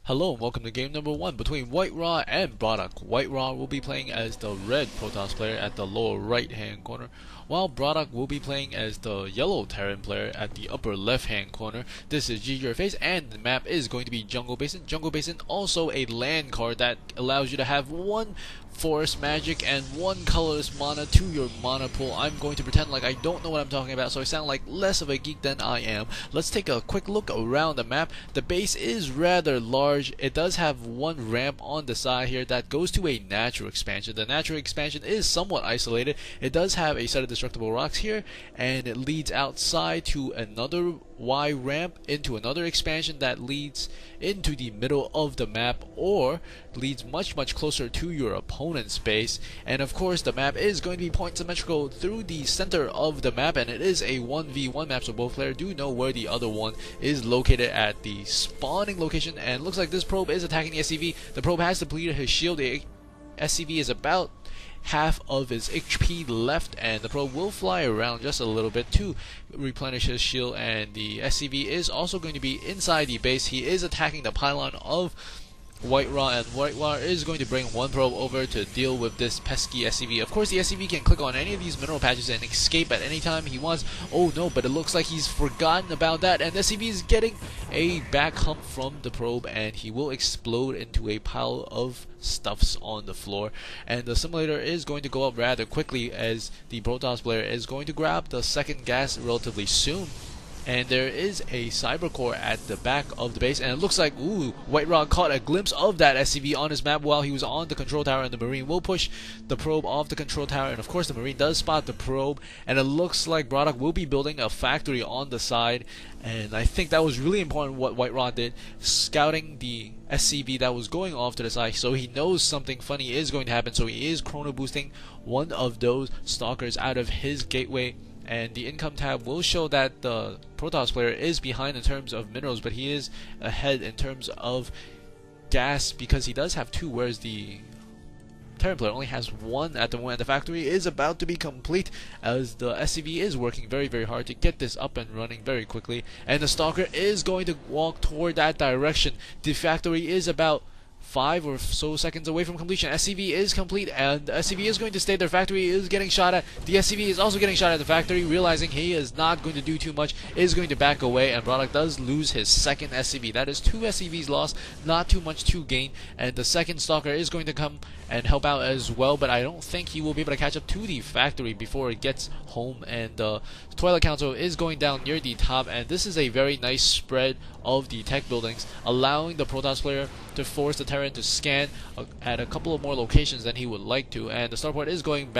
Hello and welcome to game number 1 between WhiteRa and BratOK. WhiteRa will be playing as the red Protoss player at the lower right hand corner, while BratOK will be playing as the yellow Terran player at the upper left hand corner. This is Your Face, and the map is going to be Jungle Basin. Jungle Basin, also a land card that allows you to have one forest magic and one colorless mana to your mana pool. I'm going to pretend like I don't know what I'm talking about, so I sound like less of a geek than I am. Let's take a quick look around the map. The base is rather large. It does have one ramp on the side here that goes to a natural expansion. The natural expansion is somewhat isolated. It does have a set of destructible rocks here, and it leads outside to another Y ramp into another expansion that leads into the middle of the map, or leads much closer to your opponent's base. And of course the map is going to be point symmetrical through the center of the map, and it is a 1v1 map, so both players do know where the other one is located at the spawning location. And it looks like this probe is attacking the SCV. The probe has depleted his shield. The SCV is about half of his HP left, and the probe will fly around just a little bit to replenish his shield, and the SCV is also going to be inside the base. He is attacking the pylon of WhiteRa, and WhiteRa is going to bring one probe over to deal with this pesky SCV. Of course, the SCV can click on any of these mineral patches and escape at any time he wants. Oh no, but it looks like he's forgotten about that, and the SCV is getting a back hump from the probe, and he will explode into a pile of stuffs on the floor. And the simulator is going to go up rather quickly, as the Protoss player is going to grab the second gas relatively soon. And there is a cyber core at the back of the base, and it looks like WhiteRa caught a glimpse of that SCV on his map while he was on the control tower, and the Marine will push the probe off the control tower. And of course the Marine does spot the probe, and it looks like BratOK will be building a factory on the side. And I think that was really important what WhiteRa did, scouting the SCV that was going off to the side, so he knows something funny is going to happen, so he is chrono boosting one of those stalkers out of his gateway. And the income tab will show that the Protoss player is behind in terms of minerals, but he is ahead in terms of gas because he does have two, whereas the Terran player only has one at the moment. The factory is about to be complete, as the SCV is working very hard to get this up and running very quickly, and the stalker is going to walk toward that direction. The factory is about 5 or so seconds away from completion. SCV is complete, and the SCV is going to stay there. Factory is getting shot at. The SCV is also getting shot at. The factory, realizing he is not going to do too much, is going to back away, and BratOK does lose his second SCV. That is 2 SCVs lost, not too much to gain, and the second stalker is going to come and help out as well, but I don't think he will be able to catch up to the factory before it gets home. And the Twilight Council is going down near the top, and this is a very nice spread of the tech buildings, allowing the Protoss player to force the Terran to scan at a couple of more locations than he would like to. And the starport is going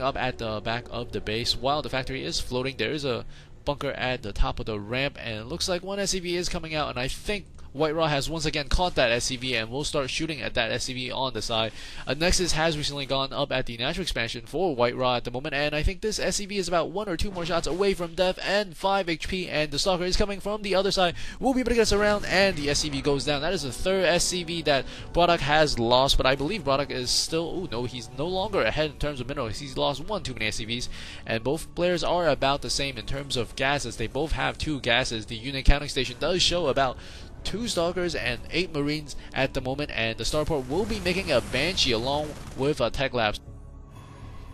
up at the back of the base, while the factory is floating. There is a bunker at the top of the ramp, and it looks like one SCV is coming out, and I think WhiteRa has once again caught that SCV and will start shooting at that SCV on the side. A Nexus has recently gone up at the natural expansion for WhiteRa at the moment, and I think this SCV is about 1 or 2 more shots away from death and 5 HP, and the stalker is coming from the other side. We'll be able to get us around, and the SCV goes down. That is the third SCV that BratOK has lost, but I believe BratOK is still, no, he's no longer ahead in terms of minerals. He's lost 1 too many SCVs, and both players are about the same in terms of gases. They both have 2 gases. The unit counting station does show about 2 stalkers and 8 marines at the moment, and the starport will be making a Banshee along with a Tech Labs.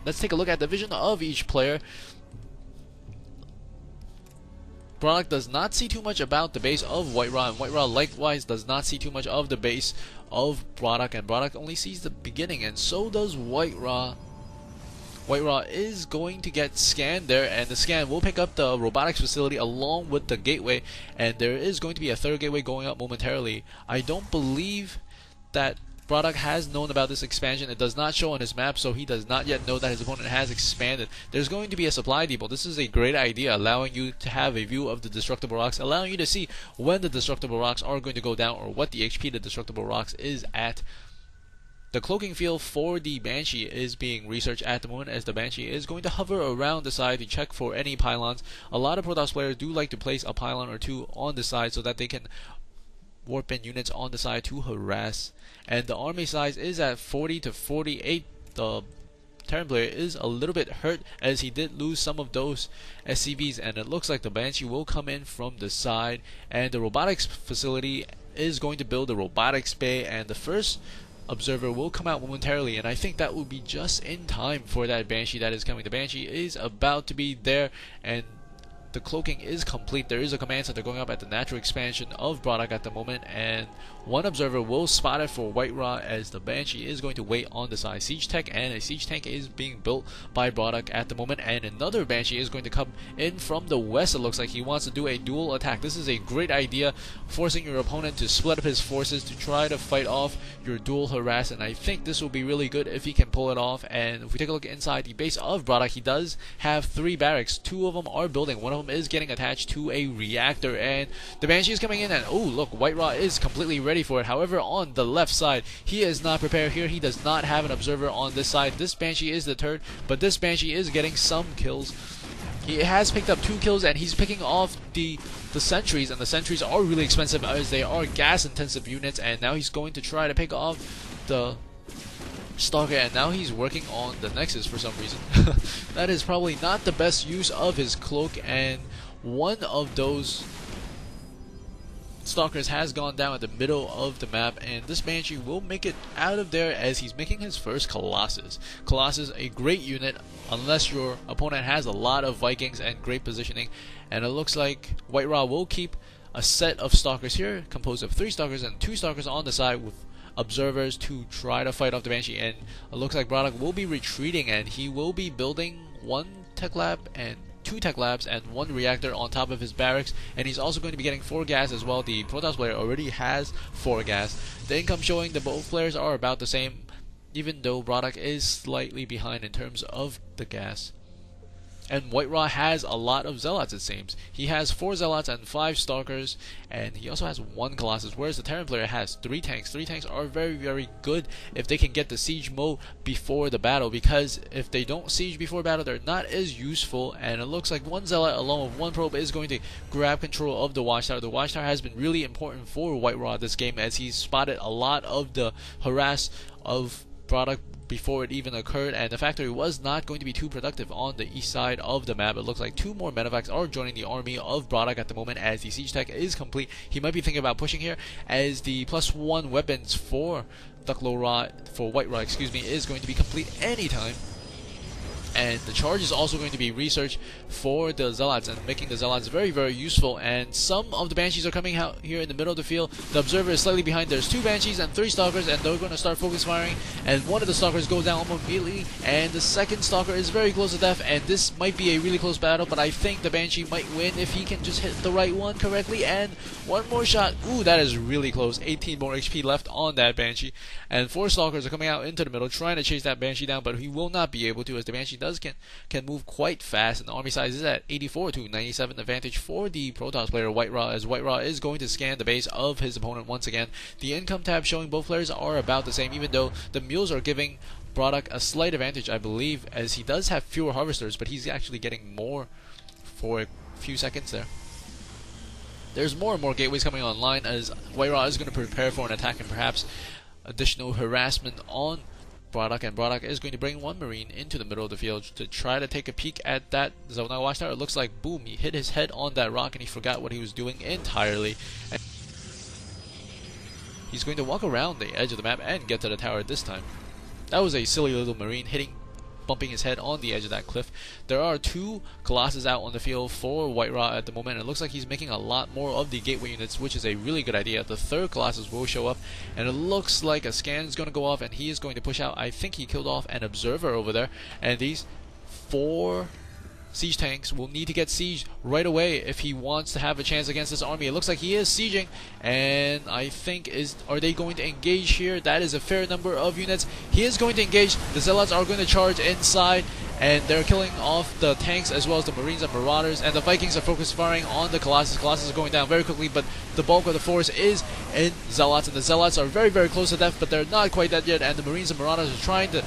Let's take a look at the vision of each player. BratOK does not see too much about the base of WhiteRa, and WhiteRa likewise does not see too much of the base of BratOK, and BratOK only sees the beginning, and so does WhiteRa. WhiteRa is going to get scanned there, and the scan will pick up the robotics facility along with the gateway, and there is going to be a third gateway going up momentarily. I don't believe that BratOK has known about this expansion. It does not show on his map, so he does not yet know that his opponent has expanded. There's going to be a supply depot. This is a great idea, allowing you to have a view of the destructible rocks, allowing you to see when the destructible rocks are going to go down, or what the HP the destructible rocks is at. The cloaking field for the Banshee is being researched at the moment, as the Banshee is going to hover around the side to check for any pylons. A lot of Protoss players do like to place a pylon or 2 on the side so that they can warp in units on the side to harass. And the army size is at 40 to 48. The Terran player is a little bit hurt, as he did lose some of those SCVs, and it looks like the Banshee will come in from the side, and the robotics facility is going to build the robotics bay, and the first observer will come out momentarily, and I think that will be just in time for that Banshee that is coming. The Banshee is about to be there, and the cloaking is complete. There is a command center going up at the natural expansion of BratOK at the moment, and one observer will spot it for WhiteRa as the Banshee is going to wait on the side. Siege tech and a siege tank is being built by BratOK at the moment, and another Banshee is going to come in from the west. It looks like he wants to do a dual attack. This is a great idea, forcing your opponent to split up his forces to try to fight off your dual harass, and I think this will be really good if he can pull it off. And if we take a look inside the base of BratOK, he does have 3 barracks. 2 of them are building. One of them is getting attached to a reactor, and the Banshee is coming in, and oh look, WhiteRa is completely ready for it. However, on the left side, he is not prepared here. He does not have an observer on this side. This Banshee is deterred, but this Banshee is getting some kills. He has picked up 2 kills, and he's picking off the sentries, and the sentries are really expensive as they are gas intensive units, and now he's going to try to pick off the Stalker, and now he's working on the Nexus for some reason. That is probably not the best use of his cloak, and one of those Stalkers has gone down at the middle of the map, and this Banshee will make it out of there as he's making his first Colossus. Colossus, a great unit unless your opponent has a lot of Vikings and great positioning, and it looks like WhiteRa will keep a set of Stalkers here composed of 3 Stalkers and 2 Stalkers on the side with observers to try to fight off the Banshee, and it looks like BratOK will be retreating, and he will be building 1 tech lab and 2 tech labs and 1 reactor on top of his barracks, and he's also going to be getting 4 gas as well. The Protoss player already has 4 gas. The income showing that both players are about the same, even though BratOK is slightly behind in terms of the gas. And WhiteRa has a lot of Zealots, it seems. He has 4 Zealots and 5 Stalkers, and he also has 1 Colossus, whereas the Terran player has 3 tanks. 3 tanks are very, very good if they can get the siege mode before the battle, because if they don't siege before battle, they're not as useful, and it looks like 1 Zealot along with 1 probe is going to grab control of the Watchtower. The Watchtower has been really important for WhiteRa this game, as he's spotted a lot of the harass of BratOK before it even occurred, and the factory was not going to be too productive on the east side of the map. It looks like 2 more medevacs are joining the army of BratOK at the moment as the siege tech is complete. He might be thinking about pushing here as the +1 weapons for WhiteRa, excuse me, is going to be complete anytime. And the charge is also going to be researched for the Zealots and making the Zealots very, very useful. And some of the Banshees are coming out here in the middle of the field. The observer is slightly behind. There's 2 Banshees and 3 Stalkers, and they're going to start focus firing. And one of the Stalkers goes down almost immediately, and the second Stalker is very close to death. And this might be a really close battle, but I think the Banshee might win if he can just hit the right one correctly. And 1 more shot. Ooh, that is really close. 18 more HP left on that Banshee. And 4 Stalkers are coming out into the middle, trying to chase that Banshee down, but he will not be able to, as the Banshee can move quite fast, and the army size is at 84 to 97 advantage for the Protoss player WhiteRa, as WhiteRa is going to scan the base of his opponent once again. The income tab showing both players are about the same, even though the mules are giving BratOK a slight advantage, I believe, as he does have fewer harvesters, but he's actually getting more for a few seconds there. There's more and more gateways coming online as WhiteRa is going to prepare for an attack and perhaps additional harassment on BratOK, and BratOK is going to bring 1 Marine into the middle of the field to try to take a peek at that Zona Watchtower. It looks like, boom, he hit his head on that rock and he forgot what he was doing entirely. And he's going to walk around the edge of the map and get to the tower this time. That was a silly little Marine bumping his head on the edge of that cliff. There are 2 Colossus out on the field for WhiteRa at the moment, and it looks like he's making a lot more of the gateway units, which is a really good idea. The 3rd Colossus will show up, and it looks like a scan is going to go off, and he is going to push out. I think he killed off an observer over there, and these 4 siege tanks will need to get sieged right away if he wants to have a chance against this army. It looks like he is sieging, and I think are they going to engage here? That is a fair number of units. He is going to engage. The Zealots are going to charge inside, and they're killing off the tanks as well as the Marines and Marauders, and the Vikings are focus firing on the Colossus. Colossus is going down very quickly, but the bulk of the force is in Zealots, and the Zealots are very, very close to death, but they're not quite dead yet, and the Marines and Marauders are trying to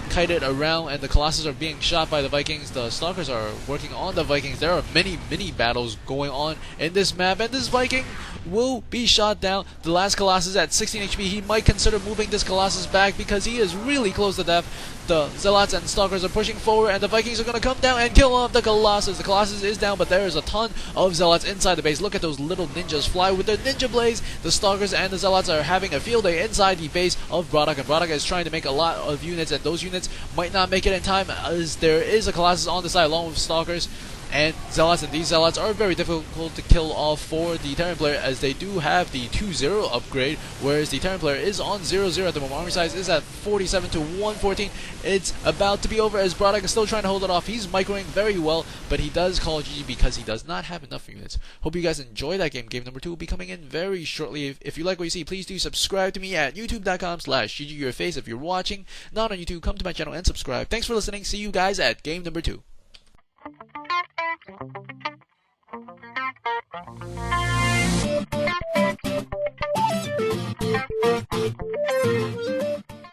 kite it around, and the Colossus are being shot by the Vikings. The Stalkers are working on the Vikings. There are many battles going on in this map, and this Viking, will be shot down. The last Colossus at 16 HP. He might consider moving this Colossus back because he is really close to death. The Zealots and Stalkers are pushing forward, and the Vikings are going to come down and kill off the Colossus. The Colossus is down, but there is a ton of Zealots inside the base. Look at those little ninjas fly with their ninja blades. The Stalkers and the Zealots are having a field day inside the base of BratOK, and BratOK is trying to make a lot of units, and those units might not make it in time as there is a Colossus on the side along with Stalkers and Zealots, and these Zealots are very difficult to kill off for the Terran player as they do have the 2-0 upgrade, whereas the Terran player is on 0-0 at the moment. Army size is at 47 to 114. It's about to be over as BratOK is still trying to hold it off. He's microing very well, but he does call GG because he does not have enough units. Hope you guys enjoy that game. Game number 2 will be coming in very shortly. If you like what you see, please do subscribe to me at youtube.com/GGYourface. If you're watching not on YouTube, come to my channel and subscribe. Thanks for listening. See you guys at game number 2.